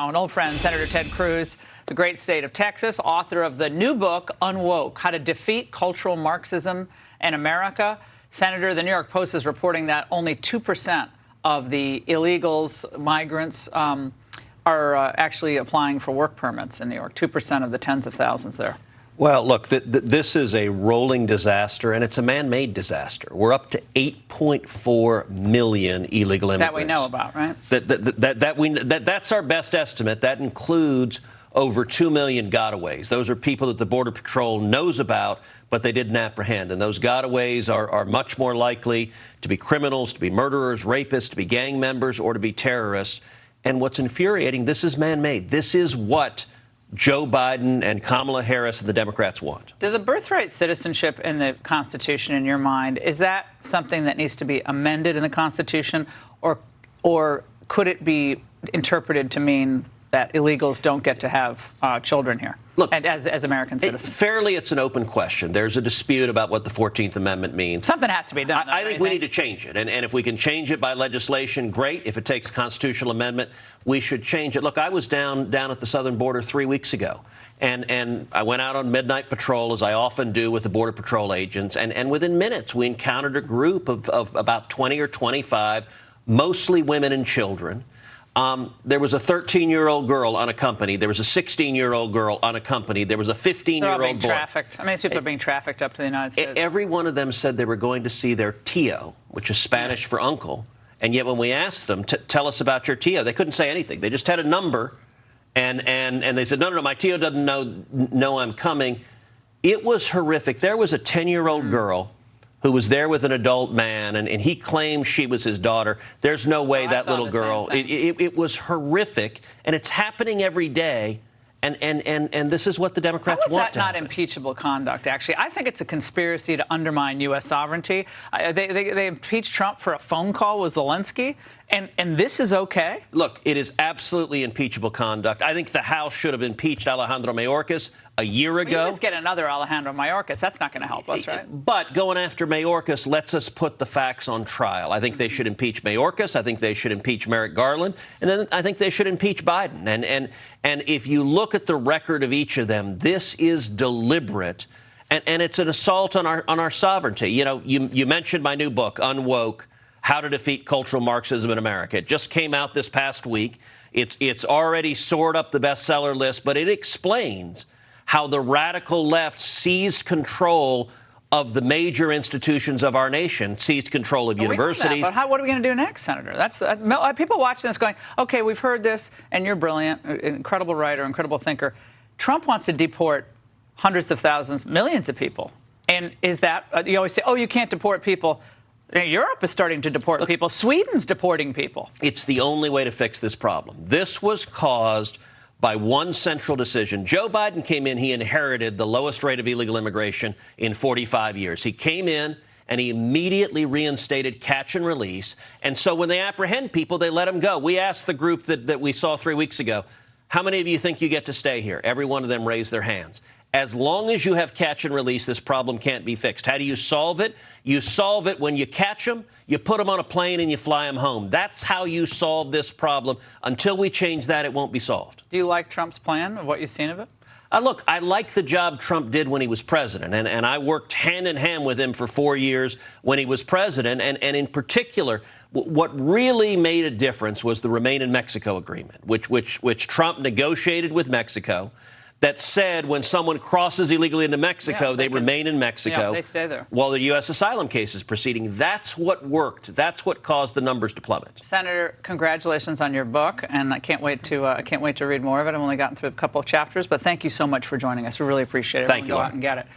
an old friend, Senator Ted Cruz, the great state of Texas, author of the new book, UNWOKE, How to Defeat Cultural Marxism in America. Senator, the New York Post is reporting that only 2% of the illegals, migrants, are actually applying for work permits in New York, 2% of the tens of thousands there. Well, look, this is a rolling disaster, and it's a man-made disaster. We're up to 8.4 million illegal immigrants. That we know about, right? That's our best estimate. That includes over 2 million gotaways. Those are people that the Border Patrol knows about, but they didn't apprehend. And those gotaways are much more likely to be criminals, to be murderers, rapists, to be gang members, or to be terrorists. And what's infuriating, this is man-made. This is what Joe Biden and Kamala Harris and the Democrats want. Do the birthright citizenship in the Constitution, in your mind, is that something that needs to be amended in the Constitution, or could it be interpreted to mean that illegals don't get to have children here? Look, and as American citizens? Fairly, it's an open question. There's a dispute about what the 14th Amendment means. Something has to be done. I think we need to change it. And if we can change it by legislation, great. If it takes a constitutional amendment, we should change it. Look, I was down at the southern border 3 weeks ago, and I went out on midnight patrol, as I often do with the Border Patrol agents, and within minutes, we encountered a group of about 20 or 25, mostly women and children. There was a 13-year-old girl unaccompanied. There was a 16-year-old girl unaccompanied. There was a 15-year-old boy. Trafficked. I mean, these people are being trafficked up to the United States. Every one of them said they were going to see their tío, which is Spanish for uncle. And yet when we asked them to tell us about your tío, they couldn't say anything. They just had a number, and they said, no, my tío doesn't know I'm coming. It was horrific. There was a 10-year-old girl who was there with an adult man, and he claimed she was his daughter. There's no way that little girl. It was horrific, and it's happening every day. And this is what the Democrats want to happen. How is that not impeachable conduct, actually? I think it's a conspiracy to undermine U.S. sovereignty. They impeached Trump for a phone call with Zelensky, and this is okay? Look, it is absolutely impeachable conduct. I think the House should have impeached Alejandro Mayorkas a year ago. You just get another Alejandro Mayorkas. That's not going to help us, right? But going after Mayorkas lets us put the facts on trial. I think they should impeach Mayorkas. I think they should impeach Merrick Garland. And then I think they should impeach Biden. And if you look at the record of each of them, this is deliberate. And it's an assault on our sovereignty. You know, you mentioned my new book, UNWOKE, How to Defeat Cultural Marxism in America. It just came out this past week. It's already soared up the bestseller list, but it explains how the radical left seized control of the major institutions of our nation, seized control of universities. But what are we going to do next, Senator? People watching this going, okay, we've heard this, and you're brilliant, incredible writer, incredible thinker. Trump wants to deport hundreds of thousands, millions of people. And is that, you always say, oh, you can't deport people. Europe is starting to deport people. Sweden's deporting people. It's the only way to fix this problem. This was caused by one central decision. Joe Biden came in, he inherited the lowest rate of illegal immigration in 45 years. He came in and he immediately reinstated catch and release. And so when they apprehend people, they let them go. We asked the group that we saw 3 weeks ago, how many of you think you get to stay here? Every one of them raised their hands. As long as you have catch and release, this problem can't be fixed. How do you solve it? You solve it when you catch them, you put them on a plane, and you fly them home. That's how you solve this problem. Until we change that, it won't be solved. Do you like Trump's plan, of what you've seen of it? Look, I like the job Trump did when he was president, and I worked hand in hand with him for 4 years when he was president. And in particular, what really made a difference was the Remain in Mexico agreement, which Trump negotiated with Mexico, that said when someone crosses illegally into Mexico, they remain in Mexico. Yeah, they stay there. While the U.S. asylum case is proceeding. That's what worked. That's what caused the numbers to plummet. Senator, congratulations on your book, and I can't wait to read more of it. I've only gotten through a couple of chapters, but thank you so much for joining us. We really appreciate it. Thank you. Go out and get it.